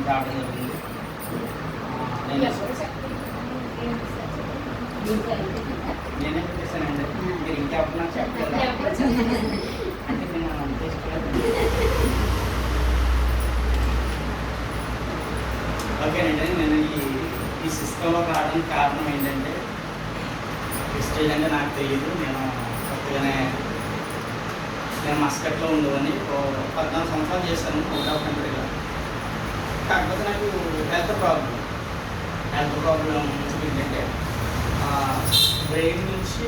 రావడం జరిగింది. నేనే చెప్పేసానండి, మీరు ఇంకెవరన్నా చెప్పలేదు అంటే నేను చేసుకోలేదు. ఓకేనండి, నేను ఈ సిస్టంలోకి రావడానికి కారణం ఏంటంటే హిస్టరీ అంటే నాకు తెలియదు. నేను కొత్తగానే మస్కట్లో ఉండేవాడిని. 14 సంవత్సరాలు చేశాను అవుట్ ఆఫ్ కంట్రీలో. కాకపోతే నాకు హెల్త్ ప్రాబ్లం ఏంటంటే బ్రెయిన్ నుంచి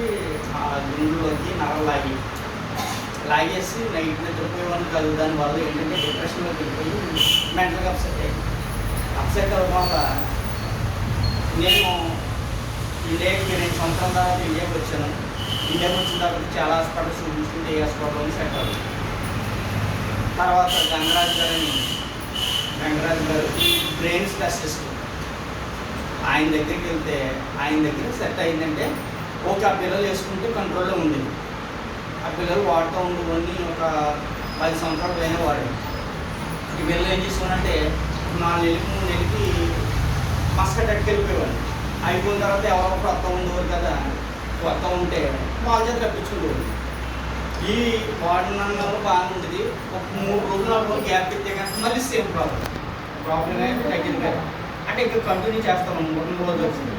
గుండెలోకి నరలు లాగేసి నైట్ నిద్రపోయేవాడిని కాదు. దానివల్ల ఏంటంటే డిప్రెషన్లోకి వెళ్ళిపోయి మెంటల్గా అప్సెట్ అవ్వడం వల్ల నేను ఇండియాకి 2 సంవత్సరాల తర్వాత ఇండియాకి వచ్చాను. ఇండియాకి వచ్చిన తర్వాత చాలా హాస్పిటల్స్ చూపించుకుంటే ఏ హాస్పిటల్లో సెట్ అవ్వదు. తర్వాత గంగరాజు గారు బ్రెయిన్ స్పెషలిస్ట్, ఆయన దగ్గరికి వెళ్తే ఆయన దగ్గర సెట్ అయిందంటే ఓకే, ఆ పిల్లలు వేసుకుంటే కంట్రోల్లో ఉండేది. ఆ పిల్లలు వాడుతూ ఉండేవాడిని ఒక 10 సంవత్సరాల పైన వాడాడు. ఈ పిల్లలు ఏం చేసుకున్నంటే 4 నెలలకి 3 నెలలకి మస్కట్ వెళ్ళిపోయేవాడు. అయిపోయిన తర్వాత ఎవరో కొత్త ఉండేవారు కదా, కొత్త ఉంటే వాళ్ళ చేత రప్పించుకునేవాడు. ఈ వాడినంలో బాగానే ఉంటుంది. ఒక 3 రోజులు 4 రోజులు గ్యాప్ ఇస్తే కనుక మళ్ళీ సేమ్ ప్రాబ్లం అయితే తగ్గింది కదా అంటే ఇంకా కంటిన్యూ చేస్తాను. 2 రోజులు వచ్చింది.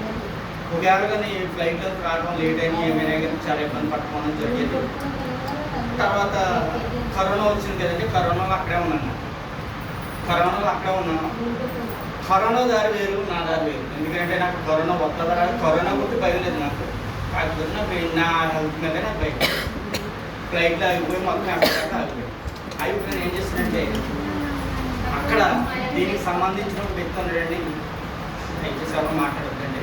ఒకవేళ కానీ ఫ్లైట్లో రావడం లేట్ అయినా ఏమైనా కానీ చాలా ఇబ్బంది పట్టుకోవడం జరిగేది. తర్వాత కరోనా వచ్చింది కదండి, కరోనాలో అక్కడే ఉన్నాను. కరోనా దారి వేరు, నా దారి వేరు. ఎందుకంటే నాకు కరోనా వస్తుందా రాదు, కరోనా కొట్టి భయం లేదు నాకు. కాకపోతే నా హెల్త్ మీద నాకు భయం. ఫ్లైట్లో ఆగిపోయి మొత్తం అక్కడ అయిపోయి ఏం చేస్తానంటే అక్కడ దీనికి సంబంధించిన ఒక వ్యక్తి ఉన్నాడండి. దయచేసి ఎవరు మాట్లాడద్దండి,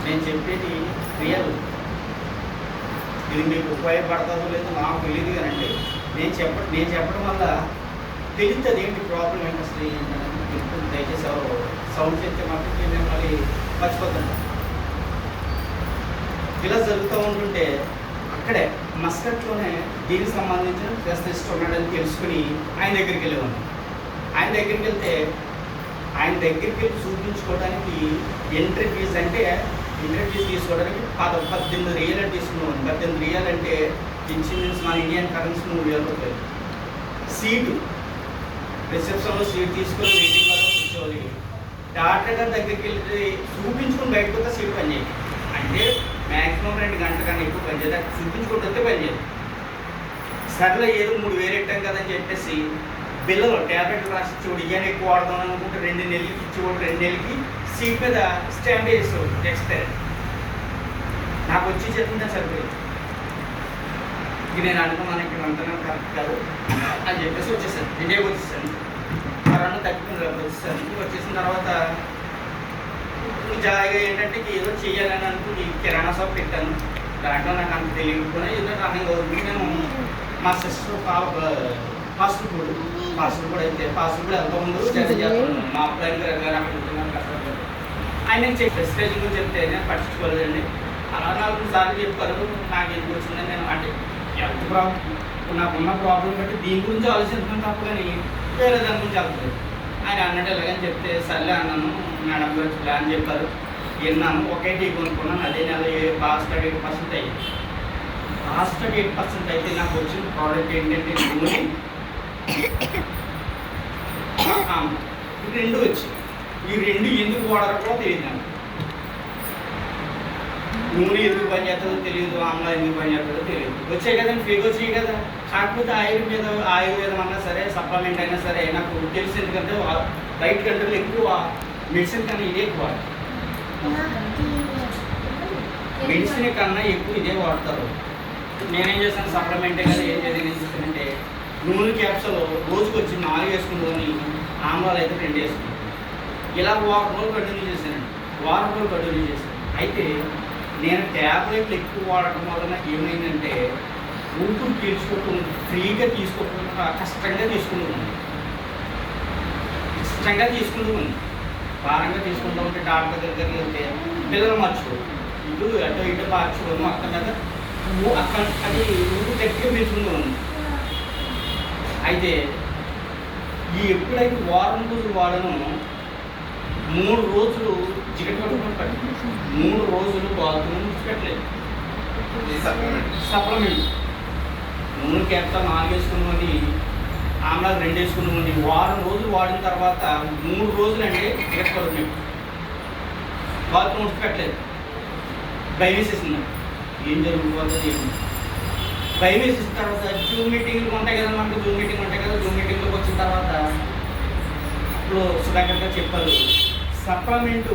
నేను చెప్పేది రియల్. ఇది మీకు ఉపయోగపడుతుందో లేదో నాకు తెలియదు కానండి. నేను చెప్పడం వల్ల తెలుస్తుంది ఏంటి ప్రాబ్లం ఏంటి అసలు తెలుస్తుంది. దయచేసి ఎవరు సౌండ్ చేస్తే మాత్రం నేను మళ్ళీ మర్చిపోతాను. ఇలా జరుగుతూ ఉంటుంటే అక్కడే మస్కట్లోనే దీనికి సంబంధించిన స్పెషలిస్ట్ ఉన్నాడని తెలుసుకుని ఆయన దగ్గరికి వెళ్ళేవాడిని. ఆయన దగ్గరికి వెళ్ళి చూపించుకోవడానికి ఎంట్రీ ఫీజు తీసుకోవడానికి 18,000 తీసుకున్నాను. 18,000 అంటే ఇన్సూరెన్స్ మన ఇండియన్ కరెన్సీ 3,000 రూపాయలు. సీటు రిసెప్షన్లో సీట్ తీసుకొని వెయిటింగ్ వల్ల కూర్చోవాలి. డాక్టర్ గారి దగ్గరికి వెళ్ళి చూపించుకొని బయటకు వస్తే సీట్ పనిచేయాలి. అంటే మ్యాక్సిమం 2 గంటల కన్నా ఎక్కువ పనిచేయాలి. చూపించుకుంటూ వస్తే పనిచేయాలి. సర్లే ఏదో 3,000 ఇట్టాం కదని చెప్పేసి బిల్లలో ట్యాబ్లెట్లు రాసి చూడు ఇవన్నీ ఎక్కువ వాడదాం అనుకుంటే 2 నెలలకి ఇచ్చేవాడు. 2 నెలలకి సీట్ మీద స్టాంప్ వేసేవాడు ఎక్స్పైర్. నాకు వచ్చి చెప్తుంటే సరిపోయింది. ఇక నేను అనుకున్నాను ఇక్కడ అంతనే కరెక్ట్ కాదు అని చెప్పేసి వచ్చేసాను. ఇండియాకి వచ్చేసాను. కరోనా తగ్గుతుంది వచ్చేసిన తర్వాత జాయిగా ఏంటంటే ఏదో చెయ్యాలని అనుకుని కిరాణా షాప్ పెట్టాను. దాంట్లో నాకు అంత తెలియకపోయినా ఏదో రన్నింగ్ అవుతుంది. నేను మా సిస్టర్ ఫాస్ట్ ఫుడ్ అయితే ఫాస్ట్ ఫుడ్ ఎంత ముందు చేస్తున్నాను. మా అప్లైన్ గారు అక్కడ ఉంటున్నాను కష్టపడి ఆయన నేను స్పెసిఫికేషన్ గురించి చెప్తే నేను పట్టించుకోలేదండి. అలా 4 సార్లు చెప్పారు. నాకు ఎందుకు వచ్చిందని నేను అంటే హెల్త్ ప్రాబ్లం నాకున్న ప్రాబ్లం బట్టి దీని గురించి ఆలోచించడం తప్ప కానీ వేరే దాని గురించి వెళ్తుంది. ఆయన అన్నట్టు ఎలాగని చెప్తే సర్లే అన్నాను. మేడం గారు ప్లాన్ చెప్పారు, విన్నాను. ఒకే టీ కొనుక్కున్నాను. అదే నెల లాస్ట్ 8% అయ్యింది. లాస్ట్ 8% అయితే నాకు వచ్చిన ప్రోడక్ట్ ఏంటంటే నూనె, ఈ 2 వచ్చి ఈ 2 ఎందుకు వాడారో కూడా తెలియదు నాకు. నూనె ఎందుకు పనిచేస్తుందో తెలియదు, ఆమ్లా ఎందుకు పనిచేస్తుందో తెలియదు. వచ్చాయి కదండి, ఫ్రీగా వచ్చాయి కదా. కాకపోతే ఆయుర్వేదం అన్నా సరే, సప్లిమెంట్ అయినా సరే నాకు తెలిసి ఎందుకంటే బయట కంట్రీలో ఎక్కువ మెడిసిన్ కన్నా ఇదే ఎక్కువ, మెడిసిన్ కన్నా ఎక్కువ ఇదే వాడతారు. నేనేం చేశాను, సప్లిమెంటే కదా ఏం చేశానంటే నూనె క్యాప్సూల్ రోజుకి వచ్చి 4 వేసుకుందని, ఆమ్లాలు అయితే 2 వేసుకున్నాను. ఇలా వారం రోజులు కంటిన్యూ చేశానండి. అయితే నేను ట్యాబ్లెట్లు ఎక్కువ వాడటం వల్ల నాకు ఏమైందంటే ఊపిరి పీల్చుకోవడం ఫ్రీగా తీసుకోకుండా కష్టంగా తీసుకుంటూ భారంగా తీసుకుంటూ ఉంటే డాక్టర్ దగ్గరికి వెళ్తే పిల్లలు మర్చిపో ఇటు మార్చుకోను అక్కడ కదా అక్కడ అది ఊరు దగ్గర పెంచుకుంటూ ఉంది. అయితే ఈ ఎప్పుడైతే వారం రోజులు వాడను 3 రోజులు జిగట పట్టుకుని పట్టి 3 రోజులు బాత్రూమ్ పెట్టలేదు. సప్లిమెంట్ నూనె క్యాప్తా 4 వేసుకున్నామని ఆమ్లా 2 వేసుకున్నామని వారం రోజులు వాడిన తర్వాత 3 రోజులు అంటే జిగట పడుతున్నాయి. బాత్రూమ్ పెట్టలేదు. భయం వేసేసింది. ఏం జరుగుతుందో ఏమి భయం వేసేసిన తర్వాత జూమ్ మీటింగ్లు ఉంటాయి కదా, మనకు జూమ్ మీటింగ్ ఉంటాయి కదా. జూమ్ మీటింగ్లోకి వచ్చిన తర్వాత ఇప్పుడు సుధాకర్ గారు చెప్పారు, సప్లిమెంటు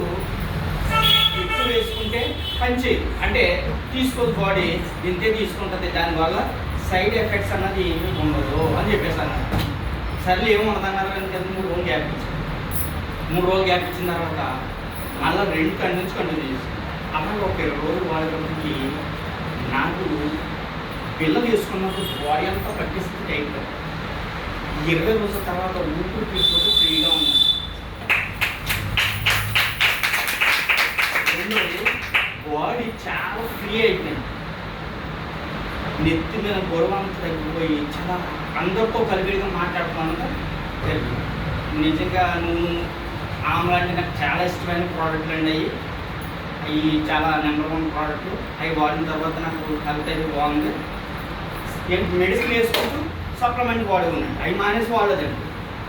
ఎక్కువ వేసుకుంటే పనిచేయదు, అంటే తీసుకోదు బాడీ, ఇంతే తీసుకుంటుంది, దానివల్ల సైడ్ ఎఫెక్ట్స్ అన్నది ఏమీ ఉండదు అని చెప్పేసి అన్నారు. సర్లే ఏమి ఉండదన్నారు కానీ 3 రోజులు గ్యాప్ ఇచ్చారు. 3 రోజులు గ్యాప్ ఇచ్చిన తర్వాత మళ్ళీ 2 కంటిన్యూ చేసి అలా ఒక 20 రోజులు వాడేటప్పటికి నాకు పిల్లలు తీసుకున్నప్పుడు బాడీ అంతా పట్టిస్తుంది అయిపోతుంది. 20 రోజుల తర్వాత ఊపిరి తీసుకుంటూ ఫ్రీగా ఉన్నాను. రెండోది బాడీ చాలా ఫ్రీ అయిపోయింది. నెత్తి మీద బరువు అంతా తగ్గిపోయి చాలా అందరితో కలివిడిగా మాట్లాడుతున్నాను. నిజంగా నువ్వు ఆమ్లా అంటే నాకు చాలా ఇష్టమైన ప్రోడక్ట్లు అండి. అవి చాలా నెంబర్ 1 ప్రోడక్ట్. అవి వాడిన తర్వాత నాకు హెల్త్ అయితే బాగుంది. మెడిసిన్ వేసుకుంటూ సప్లిమెంట్ బాడీ ఉన్నాయి, అవి మానేసి వాడలేదండి.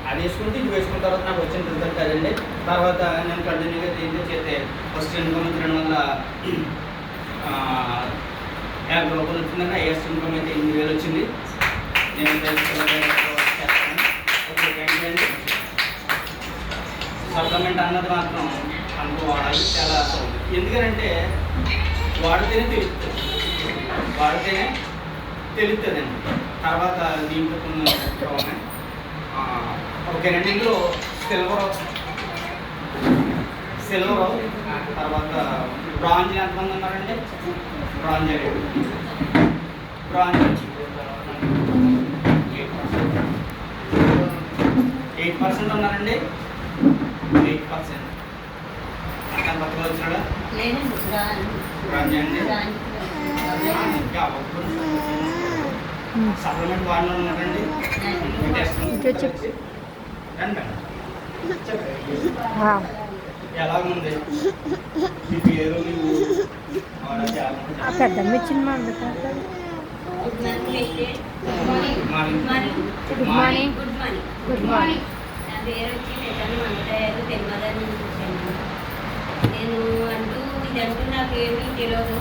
అది వేసుకుంటే ఇది వేసుకున్న తర్వాత నాకు వచ్చిన రిజల్ట్ కదండి. తర్వాత నేను కంటిన్యూగా దీంతో చేస్తే ఫస్ట్ ఇన్కమ్ వచ్చి 250 రూపాయలు వచ్చిందండి. హైయెస్ట్ ఇన్కమ్ అయితే 8,000 వచ్చింది. నేను ఏంటంటే సప్లిమెంట్ అన్నది మాత్రం అనుకో వాడాలి, చాలా అవసరం. ఎందుకంటే వాడితేనే తెలుస్తుందండి. తర్వాత దీంట్లో కొన్ని ఉన్నాయి. ఓకేనండి. ఇందులో సిల్వర్ తర్వాత బ్రాంజ్ ఎంతమంది ఉన్నారండి? బ్రాంజ్ 8% ఉన్నారండి. 8% అక్కడ పక్కన వచ్చినాడా? బ్రాంజ్ అండి. సప్లిమెంట్ వాడిన ఉన్నారండి. ఎలా ఉంది మీ పేరు? నువ్వు పెద్ద ఇచ్చిన గుడ్ మార్నింగ్. నా పేరు వచ్చి మెటన్ మంగతాయారు, తెమ్మదని చూశాను. నేను ఇదంటూ నాకేమీ తెలియదు.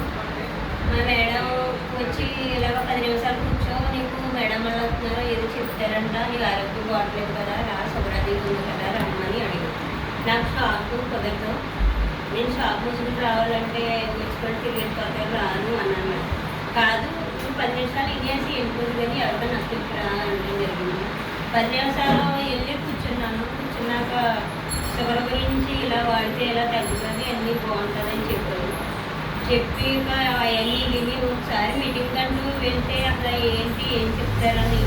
మా మేడం వచ్చి ఇలాగ 10 నిమిషాలు కూర్చో, నీకు మేడం వల్ల వస్తున్నారో ఏదో చెప్తారంట, నీకు ఆరోగ్యం బాగలేదు కదా, రా శుభ్రది ఉంది కదా రమ్మని అడిగి నాకు షాపు కుదరదు, నేను షాప్ ముసుగులు రావాలంటే వచ్చుకొని తిరిగిపోతారు రాను అన్నాను. కాదు నువ్వు 10 నిమిషాలు ఇదేసి వెళ్ళిపోదు కానీ ఎవరికైనా నాకు ఇక్కడ అనడం జరిగింది. 10 నిమిషాలు వెళ్ళి కూర్చున్నాక షుగర్ గురించి ఇలా వాడితే ఇలా తగ్గుతుంది, అన్నీ బాగుంటుందని చెప్పారు. చెప్పి అవన్నీ విని ఒకసారి మీటింగ్ అంటూ వెళ్తే అక్కడ ఏం చెప్తారని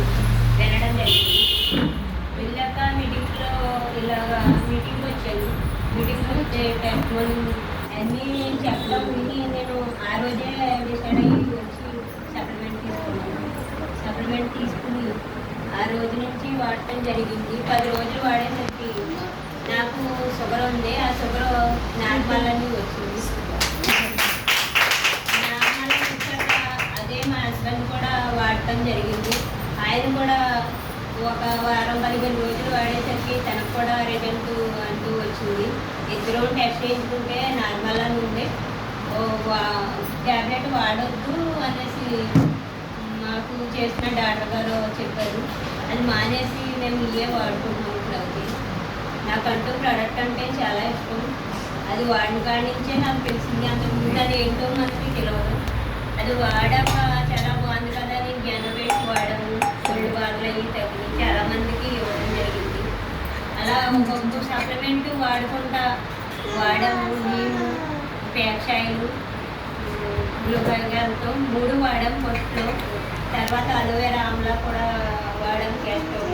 వినడం జరిగింది. వెళ్ళాక మీటింగ్లో ఇలాగా మీటింగ్ వచ్చాను. మీటింగ్ వస్తే టెస్ట్ అన్నీ చెప్పడం విని నేను ఆ రోజే డిసైడ్ అయ్యి వచ్చి సప్లిమెంట్ తీసుకుని ఆ రోజు నుంచి వాడటం జరిగింది. 10 రోజులు వాడేసరికి నాకు షుగర్ ఉంది, ఆ షుగర్ నార్మల్ అని వచ్చింది. నార్మల్ వచ్చాక అదే మా హస్బెండ్ కూడా వాడటం జరిగింది. ఆయన కూడా ఒక వారం 15 రోజులు వాడేసరికి తనకు కూడా రిజల్ట్ అంటూ వచ్చింది. ఇద్దరు టెస్ట్ చేయించుకుంటే నార్మల్ అని ఉంది. ట్యాబ్లెట్ వాడొద్దు అనేసి మాకు చేసిన డాక్టర్ గారు చెప్పారు. అది మానేసి మేము ఇవే వాడుకుంటున్నాం. ఇప్పుడు నాకంటూ ప్రోడక్ట్ అంటే చాలా ఇష్టం. అది వాడిన కాడి నుంచే నాకు తెలిసింది. అంతకుముందు అది ఏంటో మనకి తెలియదు. అది వాడాక చాలా బాగుంది కదా అని జ్ఞానం పెట్టి వాడాము. ఒళ్ళు బాధలు అయ్యి తగ్గి చాలామందికి ఇవ్వడం జరిగింది. అలా ఒక్కొక్క సప్లిమెంట్ వాడాము. మేము పేక్షాయిలు గ్లూకాగాన్తో 3 వాడాం ఫస్ట్లో. తర్వాత అలోవెరా ఆమ్లా కూడా వాడాం. క్యాస్టర్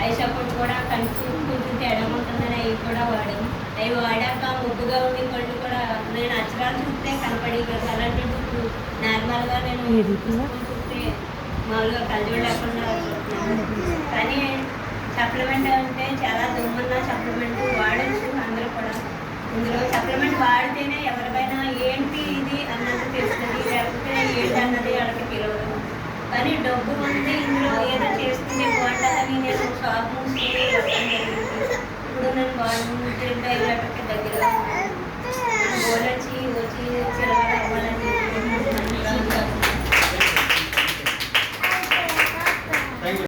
ఐ సపోర్ట్ కూడా కొంచెం తేడా ఉంటుందని అవి కూడా వాడాం. అవి వాడాక ముద్దుగా ఉండి కళ్ళు కూడా నేను అక్షరాలు చూస్తే కనపడి కదా. అలాంటి ఇప్పుడు నార్మల్గా నేను చూస్తే మామూలుగా కళ్ళు లేకుండా కానీ సప్లిమెంట్ అంటే చాలా దుమ్మున్న సప్లిమెంట్ వాడచ్చు అందరూ కూడా. ఇందులో సప్లిమెంట్ వాడితేనే ఎవరికైనా ఏంటి ఇది అన్నది తెలుస్తుంది, లేకపోతే ఏంటి అన్నది వాళ్ళకి తెలియదు. కానీ డబ్బు ఉంది ఇందులో ఏదో చేసుకుంటే బాగుంటుందని నేను షాప్ మూసుకొని వెళ్ళడం జరిగింది. ఇప్పుడు నేను వాలంటీర్ దగ్గర